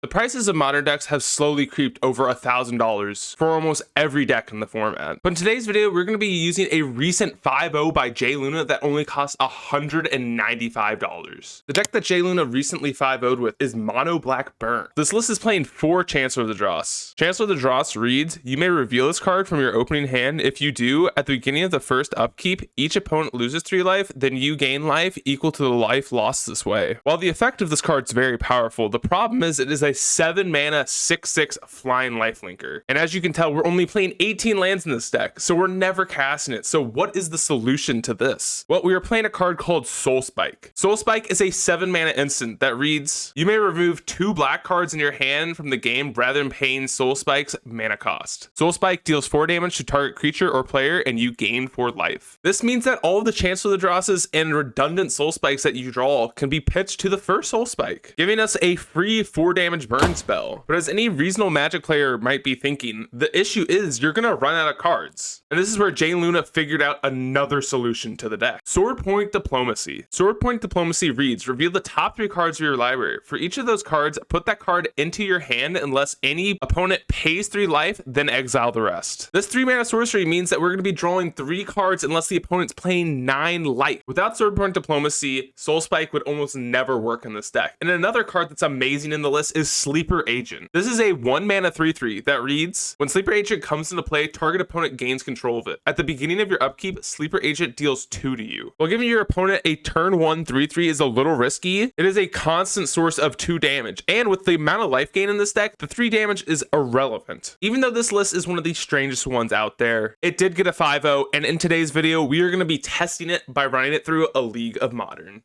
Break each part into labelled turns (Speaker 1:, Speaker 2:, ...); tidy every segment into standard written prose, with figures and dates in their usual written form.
Speaker 1: The prices of modern decks have slowly creeped over $1,000 for almost every deck in the format. But in today's video, we're going to be using a recent 5.0 by J Luna that only costs $195. The deck that J Luna recently 5.0'd with is Mono Black Burn. This list is playing 4 Chancellor of the Dross. Chancellor of the Dross reads, you may reveal this card from your opening hand. If you do, at the beginning of the first upkeep, each opponent loses 3 life, then you gain life equal to the life lost this way. While the effect of this card is very powerful, the problem is it is a 7 mana 6/6 flying lifelinker. And as you can tell, we're only playing 18 lands in this deck, so we're never casting it. So what is the solution to this? Well, we are playing a card called Soul Spike. Soul Spike is a 7 mana instant that reads, you may remove 2 black cards in your hand from the game rather than paying Soul Spike's mana cost. Soul Spike deals 4 damage to target creature or player and you gain 4 life. This means that all of the Chancellor of the Drosses and redundant Soul Spikes that you draw can be pitched to the first Soul Spike, giving us a free 4 damage burn spell. But as any reasonable Magic player might be thinking, the issue is you're gonna run out of cards. And this is where J Luna figured out another solution to the deck. Sword Point Diplomacy. Sword Point Diplomacy reads, reveal the top 3 cards of your library. For each of those cards, put that card into your hand unless any opponent pays 3 life, then exile the rest. This 3 mana sorcery means that we're gonna be drawing 3 cards unless the opponent's playing 9 life. Without Sword Point Diplomacy, Soul Spike would almost never work in this deck. And another card that's amazing in the list is Sleeper Agent. This is a 1 mana 3/3 that reads, when Sleeper Agent comes into play, target opponent gains control of it. At the beginning of your upkeep, Sleeper Agent deals 2 to you. While giving your opponent a turn 1 3/3 is a little risky, it is a constant source of 2 damage. And with the amount of life gain in this deck, the 3 damage is irrelevant. Even though this list is one of the strangest ones out there, it did get a 5.0, and in today's video, we are going to be testing it by running it through a League of Modern.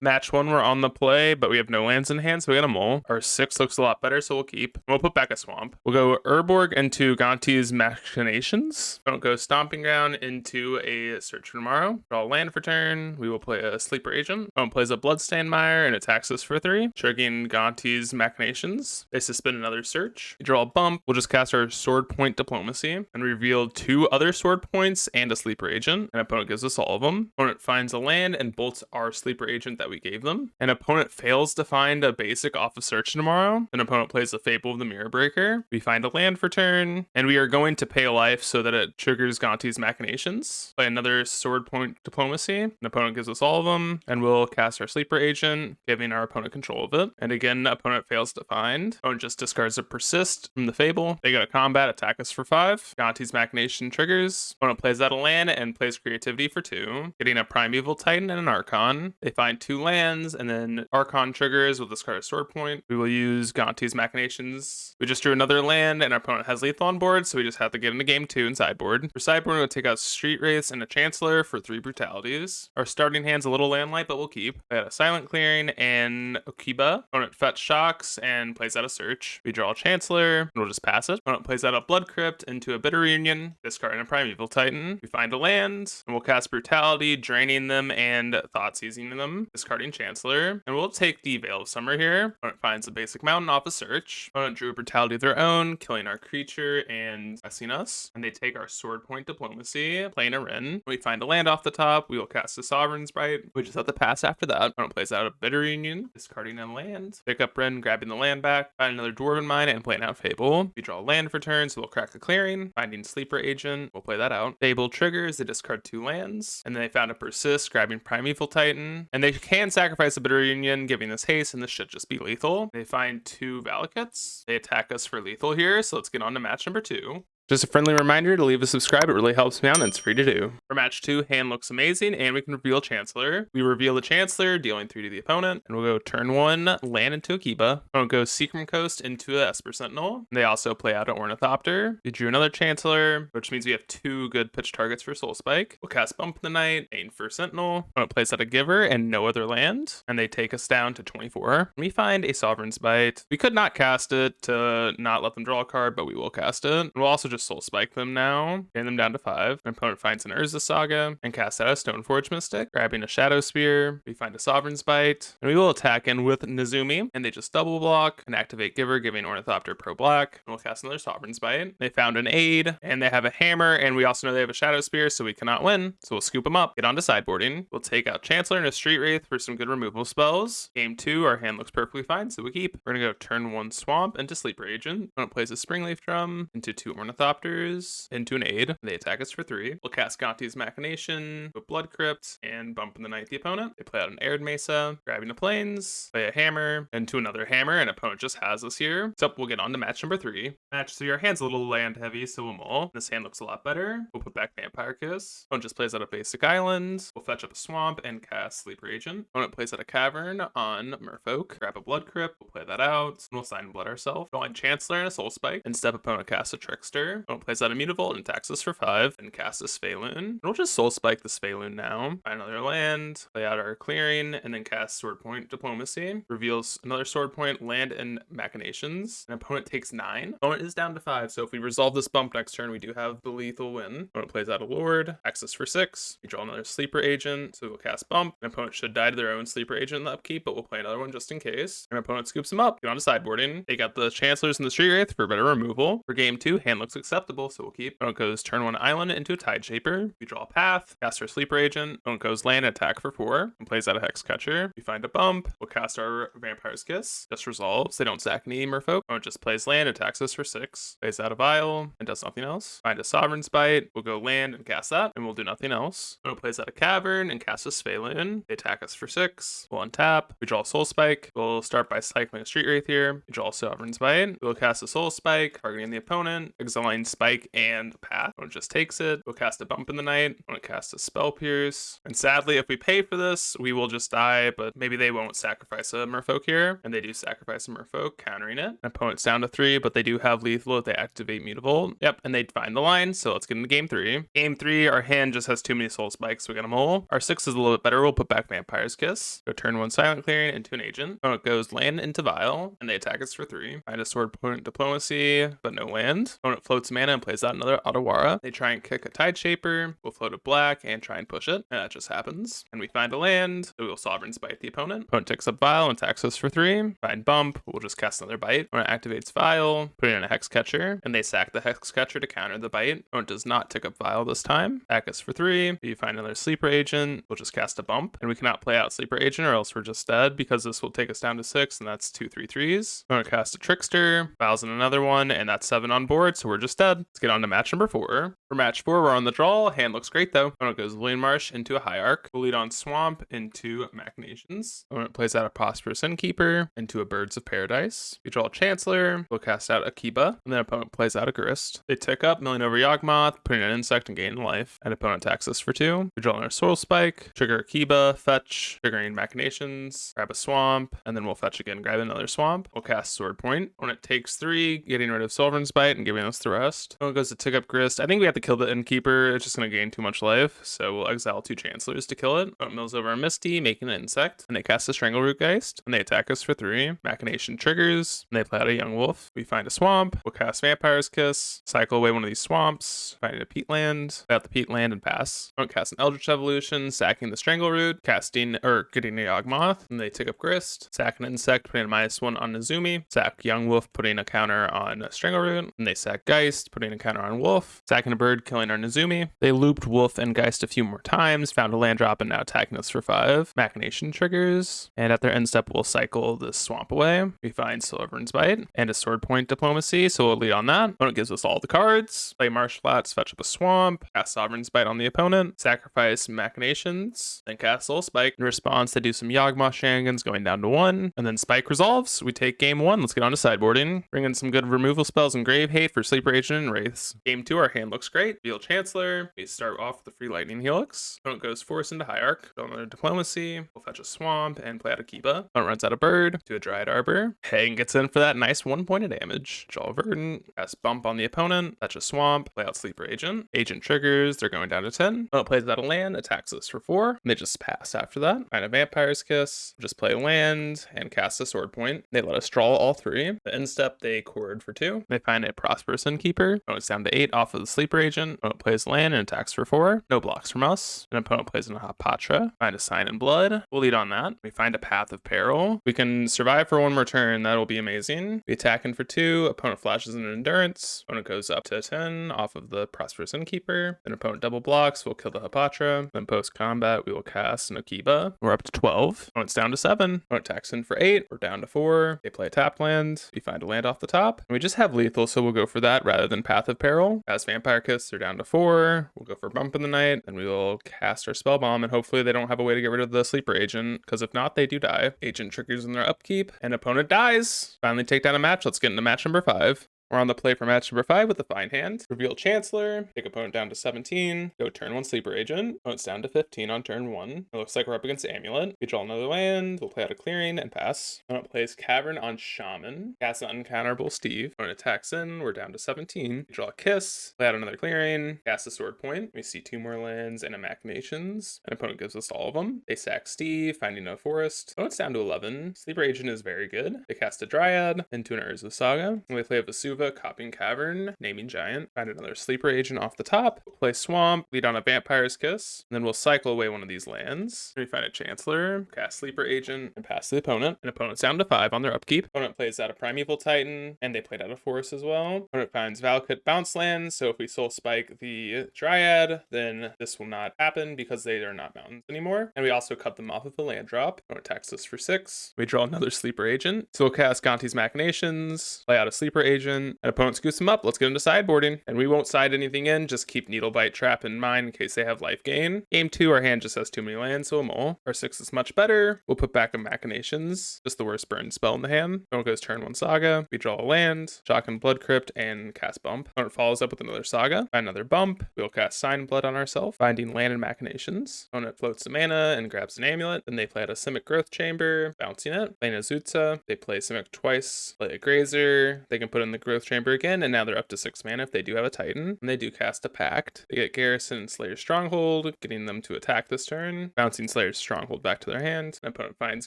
Speaker 1: Match 1, we're on the play, but we have no lands in hand, so we got a mole. Our 6 looks a lot better, so we'll keep. We'll put back a swamp. We'll go Urborg into Gonti's Machinations. Don't go Stomping Ground into a Search for Tomorrow. Draw a land for turn. We will play a Sleeper Agent. Opponent plays a Bloodstained Mire and attacks us for 3. Triggering Gonti's Machinations. They suspend another search. We draw a bump. We'll just cast our Sword Point Diplomacy and reveal 2 other Sword Points and a Sleeper Agent. And opponent gives us all of them. Opponent finds a land and bolts our Sleeper Agent that we gave them. An opponent fails to find a basic off of Search Tomorrow. An opponent plays the Fable of the Mirror Breaker. We find a land for turn, and we are going to pay a life so that it triggers Gonti's Machinations. Play another Sword Point Diplomacy. An opponent gives us all of them, and we'll cast our Sleeper Agent, giving our opponent control of it. And again, opponent fails to find. Opponent just discards a Persist from the Fable. They go to combat, attack us for 5. Gonti's Machination triggers. Opponent plays out a land and plays Creativity for 2, getting a Primeval Titan and an Archon. They find 2 lands, and then Archon triggers with discard a Sword Point. We will use Gonti's Machinations. We just drew another land, and our opponent has lethal on board, so we just have to get into game 2 and sideboard. For sideboard, we'll take out Street Wraiths and a Chancellor for 3 brutalities. Our starting hand's a little land light, but we'll keep. We had a Silent Clearing and Okiba. Opponent fetch shocks and plays out a search. We draw a Chancellor, and we'll just pass it. Opponent plays out a Blood Crypt into a Bitter Reunion, discarding a Primeval Titan. We find a land, and we'll cast Brutality, draining them and Thought Seizing them, discarding Chancellor. And we'll take the Veil of Summer here. Opponent finds a basic mountain off a search. Opponent drew a Brutality of their own, killing our creature and pressing us. And they take our Sword Point Diplomacy, playing a Wrenn. We find a land off the top. We will cast a Sovereign Sprite. We just have to pass after that. Opponent plays out a Bitter Union, discarding a land. Pick up Wrenn, grabbing the land back. Find another Dwarven Mine and playing out Fable. We draw a land for turn, so we'll crack a Clearing. Finding Sleeper Agent. We'll play that out. Fable triggers. They discard 2 lands. And then they found a Persist, grabbing Primeval Titan. And they can sacrifice a Bitter Union, giving us haste, and this should just be lethal. They find 2 Valakutes. They attack us for lethal here, so let's get on to match number 2. Just a friendly reminder to leave a subscribe. It really helps me out, and it's free to do. For match 2, hand looks amazing, and we can reveal Chancellor. We reveal the Chancellor, dealing 3 to the opponent, and we'll go turn 1, land into Akiba. Opponent goes Seacrum Coast into a Esper Sentinel. They also play out an Ornithopter. We drew another Chancellor, which means we have 2 good pitch targets for Soul Spike. We'll cast Bump in the Night, aim for Sentinel. Opponent plays out a Giver and no other land, and they take us down to 24. We find a Sovereign's Bite. We could not cast it to not let them draw a card, but we will cast it. And we'll also just Soul Spike them now, getting them down to 5. An opponent finds an Urza Saga and casts out a Stoneforge Mystic, grabbing a Shadow Spear. We find a Sovereign's Bite, and we will attack in with Nezumi, and they just double block and activate Giver, giving Ornithopter Pro Black, and we'll cast another Sovereign's Bite. They found an Aid, and they have a Hammer, and we also know they have a Shadow Spear, so we cannot win. So we'll scoop them up, get on to sideboarding. We'll take out Chancellor and a Street Wraith for some good removal spells. Game 2, our hand looks perfectly fine, so we keep. We're gonna go turn 1 Swamp into Sleeper Agent. Opponent plays a Springleaf Drum into 2 Ornithopters into an Aid. They attack us for 3. We'll cast Gonti's Machination with Blood Crypt and bump in the night the opponent. They play out an Arid Mesa, grabbing a Plains, play a Hammer into another Hammer, and opponent just has us here. So we'll get on to match number 3. Match 3, our hand's a little land heavy, so we'll mull. This hand looks a lot better. We'll put back Vampire Kiss. Opponent just plays out a basic island. We'll fetch up a swamp and cast Sleeper Agent. Opponent plays out a Cavern on Merfolk. Grab a Blood Crypt. We'll play that out. And we'll sign Blood ourselves. Go on Chancellor and a Soul Spike. Instead, opponent casts a Trickster. Opponent plays out a Mutavault and attacks us for 5. And casts a Spheloon. And we'll just Soul Spike the Spheloon now. Find another land. Play out our clearing. And then cast Sword Point Diplomacy. Reveals another Sword Point, land, and Machinations. And opponent takes 9. Opponent is down to 5. So if we resolve this bump next turn, we do have the lethal win. Opponent plays out a Lord. Access for 6. We draw another Sleeper Agent. So we'll cast Bump. An opponent should die to their own Sleeper Agent in the upkeep, but we'll play another one just in case. And opponent scoops them up. Get on to sideboarding. Take out the Chancellors and the Street Wraith for better removal. For game 2, hand looks acceptable, so we'll keep. Opponent goes turn 1 Island into a Tide Shaper. We draw a Path. Cast our Sleeper Agent. Opponent goes land, attack for 4. And plays out a Hex Catcher. We find a Bump. We'll cast our Vampire's Kiss. Just resolves. They don't sack any Merfolk. Opponent just plays land, attacks us for 6. Plays out a Vial and does nothing else. Find a Sovereign's Bite. We'll go land and cast that, and we'll do nothing else. Opponent plays out a Cavern and casts a Spheloon. They attack us for 6. We'll untap. We draw a Soul Spike. We'll start by cycling a Street Wraith here. We draw a Sovereign's Bite. We'll cast a Soul Spike, targeting the opponent, exiling Spike and Path. Opponent just takes it. We'll cast a Bump in the night. Opponent casts a Spell Pierce. And sadly, if we pay for this, we will just die, but maybe they won't sacrifice a Merfolk here. And they do sacrifice a Merfolk, countering it. Opponent's down to 3, but they do have lethal if they activate Mutavault. Yep, and they find the line, so let's get into game 3. Game 3, our hand just has too many Soul Spikes, so we got a mull. Our 6 is a little bit better. We'll put back Vampire's Kiss. Go turn 1 Silent Clearing into an Agent. Opponent goes land into Vial, and they attack us for 3. Find a Sword Point Diplomacy, but no land. Opponent floats mana and plays out another Otawara. They try and kick a Tide Shaper. We'll float a black and try and push it, and that just happens. And we find a land, so we'll Sovereign's Bite the opponent. Opponent takes up Vial and attacks us for 3. Find Bump. We'll just cast another Bite. Opponent activates Vial, put in a Hex Catcher, and they sack the Hex Catcher to counter the Bite. Opponent does not tick up Vial this time. Attack us for 3. You find another Sleeper Agent. We'll just cast a Bump, and we cannot play out Sleeper Agent or else we're just dead, because this will take us down to 6, and that's 2 3/3s. Opponent cast a Trickster, Vial's in another one, and that's 7 on board, so we're just dead. Let's get on to match number 4. For match 4, we're on the draw. Hand looks great though. Opponent goes Lillian Marsh into a Hierarch. We'll lead on Swamp into Machinations. Opponent plays out a Prosperous Innkeeper into a Birds of Paradise. We draw a Chancellor. We'll cast out Akiba, and then opponent plays out a Grist. They tick up, milling over Yawgmoth, putting an insect and gaining life. And opponent attacks us for 2. We draw another Soul Spike, trigger Akiba, fetch, triggering Machinations, grab a Swamp, and then we'll fetch again, grab another Swamp. We'll cast Sword Point. Opponent takes 3, getting rid of Sovereign's Bite and giving us the rest. Opponent goes to tick up Grist. I think we have to kill the Innkeeper. It's just going to gain too much life, so we'll exile 2 Chancellors to kill it. Opponent mills over a Misty, making an insect, and they cast a Strangleroot Geist, and they attack us for 3. Machination triggers, and they play out a Young Wolf. We find a swamp. We'll cast Vampire's Kiss, cycle away one of these swamps, find a peat land, play out the peat land, and pass. Opponent cast an Eldritch Evolution, sacking the Strangleroot, casting or getting a Yawgmoth, and they tick up Grist, sack an insect, putting a -1 on Nezumi, sack Young Wolf, putting a counter on Strangleroot, and they sack Geist, putting a counter on Wolf, sacking a bird, killing our Nezumi. They looped Wolf and Geist a few more times, found a land drop, and now attacking us for 5. Machination triggers, and at their end step, we'll cycle the swamp away. We find Sovereign's Bite and a Sword Point Diplomacy, so we'll lead on that. Opponent gives us all the cards. Play Marsh Flats, fetch up a swamp, cast Sovereign's Bite on the opponent, sacrifice Machinations, then cast Soul Spike. In response, they do some Yawgmoth shenanigans, going down to 1, and then Spike resolves. We take game 1. Let's get on to sideboarding. Bring in some good removal spells and Grave Hate for Sleeper Agent and Wraiths. Game 2, our hand looks great. Reveal Chancellor. We start off with the free Lightning Helix. Opponent goes Force into Hierarch. Draw another Diplomacy. We'll fetch a swamp and play out Akiba. Opponent runs out a bird to a Dryad Arbor. Hang gets in for that nice 1 point of damage. Draw a Verdant. Cast Bump on the opponent. Fetch a swamp. Play out Sleeper Agent. Agent triggers. They're going down to 10. Opponent plays out a land. Attacks us for 4. And they just pass after that. Find a Vampire's Kiss. Just play a land and cast a Sword Point. They let us draw all 3. The end step, they chord for 2. They find a Prosperous Innkeeper. Keeper. Opponent's down to 8 off of the Sleeper Agent. Opponent plays land and attacks for 4. No blocks from us. An opponent plays in a Hapatra. Find a Sign in Blood. We'll lead on that. We find a Path of Peril. We can survive for 1 more turn. That'll be amazing. We attack in for 2. Opponent flashes an Endurance. Opponent goes up to 10 off of the Prosperous Innkeeper. Then opponent double blocks. We'll kill the Hapatra. Then post combat, we will cast an Akiba. We're up to 12. Opponent's down to 7. Opponent attacks in for 8. We're down to 4. They play a tapped land. We find a land off the top. And we just have lethal, so we'll go for that rather than Path of Peril. As Vampire Kiss, they're down to 4. We'll go for Bump in the Night. Then we will cast our Spell Bomb, and hopefully they don't have a way to get rid of the Sleeper Agent, because if not, they do die. Agent triggers in their upkeep, and opponent dies. Finally take down a match. Let's get into match number 5. We're on the play for match number 5 with the fine hand. Reveal Chancellor, take opponent down to 17, go turn 1 Sleeper Agent, opponent's down to 15 on turn 1. It looks like we're up against Amulet. We draw another land, we'll play out a Clearing and pass. Opponent plays Cavern on Shaman, cast an Uncounterable Steve. Opponent attacks in, we're down to 17. We draw a Kiss, play out another Clearing, cast a Sword Point. We see 2 more lands and a Machinations, and opponent gives us all of them. They sack Steve, finding no forest. Opponent's down to 11. Sleeper Agent is very good. They cast a Dryad, into an Urza Saga, and we play a Vesuva, copying Cavern, naming Giant, find another Sleeper Agent off the top, play Swamp, lead on a Vampire's Kiss, and then we'll cycle away one of these lands. We find a Chancellor, cast Sleeper Agent, and pass the opponent. And opponent's down to 5 on their upkeep. Opponent plays out a Primeval Titan, and they played out a Forest as well. Opponent finds Valakut bounce lands, so if we Soul Spike the Dryad, then this will not happen because they are not mountains anymore. And we also cut them off of the land drop. Opponent attacks us for 6. We draw another Sleeper Agent. So we'll cast Gonti's Machinations, play out a Sleeper Agent, and opponent scoots them up. Let's get into sideboarding. And we won't side anything in, just keep Needlebite Trap in mind in case they have life gain. Game 2, our hand just has too many lands, so a mole. Our 6 is much better. We'll put back a Machinations, just the worst burn spell in the hand. Opponent goes turn 1 Saga. We draw a land, Shock and Blood Crypt, and cast Bump. Opponent follows up with another Saga, find another Bump. We'll cast Sign Blood on ourselves, finding land and Machinations. Opponent floats the mana and grabs an Amulet. Then they play out a Simic Growth Chamber, bouncing it. Playing a Zutza. They play Simic twice, play a Grazer. They can put in the Growth Chamber again, and now they're up to 6 mana if they do have a Titan. And they do cast a Pact. They get Garrison and Slayer's Stronghold, getting them to attack this turn. Bouncing Slayer's Stronghold back to their hand. And opponent finds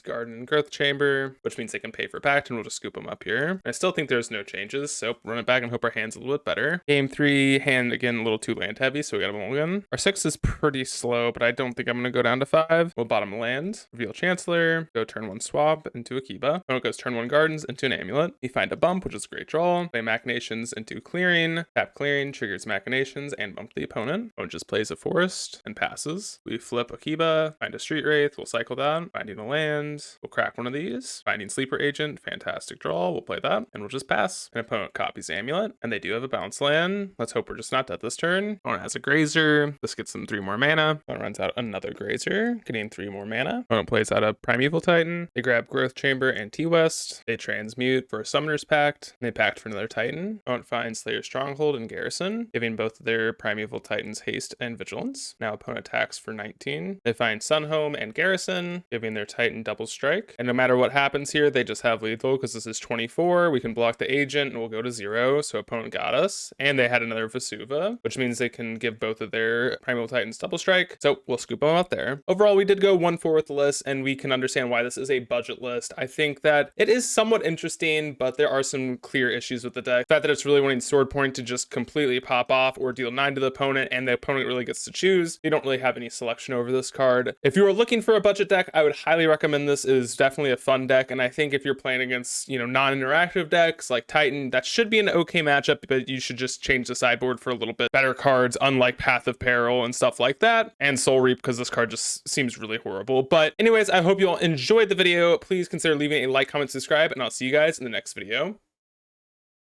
Speaker 1: Garden and Growth Chamber, which means they can pay for Pact, and we'll just scoop them up here. I still think there's no changes, so run it back and hope our hand's a little bit better. Game 3, hand again a little too land heavy, so we got a mulligan. Our 6 is pretty slow, but I don't think I'm going to go down to 5. We'll bottom land, reveal Chancellor, go turn 1 Swap into Akiba. Opponent goes turn 1 Gardens into an Amulet. We find a Bump, which is a great draw. Play Machinations into Clearing. Tap Clearing, triggers Machinations, and bump the opponent. Opponent just plays a Forest and passes. We flip Akiba, find a Street Wraith, we'll cycle that. Finding a land, we'll crack one of these. Finding Sleeper Agent, fantastic draw, we'll play that, and we'll just pass. An opponent copies Amulet, and they do have a bounce land. Let's hope we're just not dead this turn. Opponent has a Grazer, this gets them 3 more mana. Opponent runs out another Grazer, getting 3 more mana. Opponent plays out a Primeval Titan. They grab Growth Chamber and T-West. They transmute for a Summoner's Pact, and they pact for another Titan. Opponent finds Slayer's Stronghold and Garrison, giving both of their Primeval Titans haste and vigilance. Now opponent attacks for 19. They find Sunhome and Garrison, giving their Titan double strike. And no matter what happens here, they just have lethal because this is 24. We can block the agent and we'll go to 0. So opponent got us. And they had another Vesuva, which means they can give both of their Primeval Titans double strike. So we'll scoop them out there. Overall, we did go 1-4 with the list, and we can understand why this is a budget list. I think that it is somewhat interesting, but there are some clear issues with the deck. The fact that it's really wanting Sword Point to just completely pop off or deal 9 to the opponent, and the opponent really gets to choose. You don't really have any selection over this card. If you are looking for a budget deck, I would highly recommend this. It is definitely a fun deck, and I think if you're playing against, non-interactive decks like Titan, that should be an okay matchup, but you should just change the sideboard for a little bit better cards, unlike Path of Peril and stuff like that, and Soul Reap, because this card just seems really horrible. But anyways, I hope you all enjoyed the video. Please consider leaving a like, comment, subscribe, and I'll see you guys in the next video.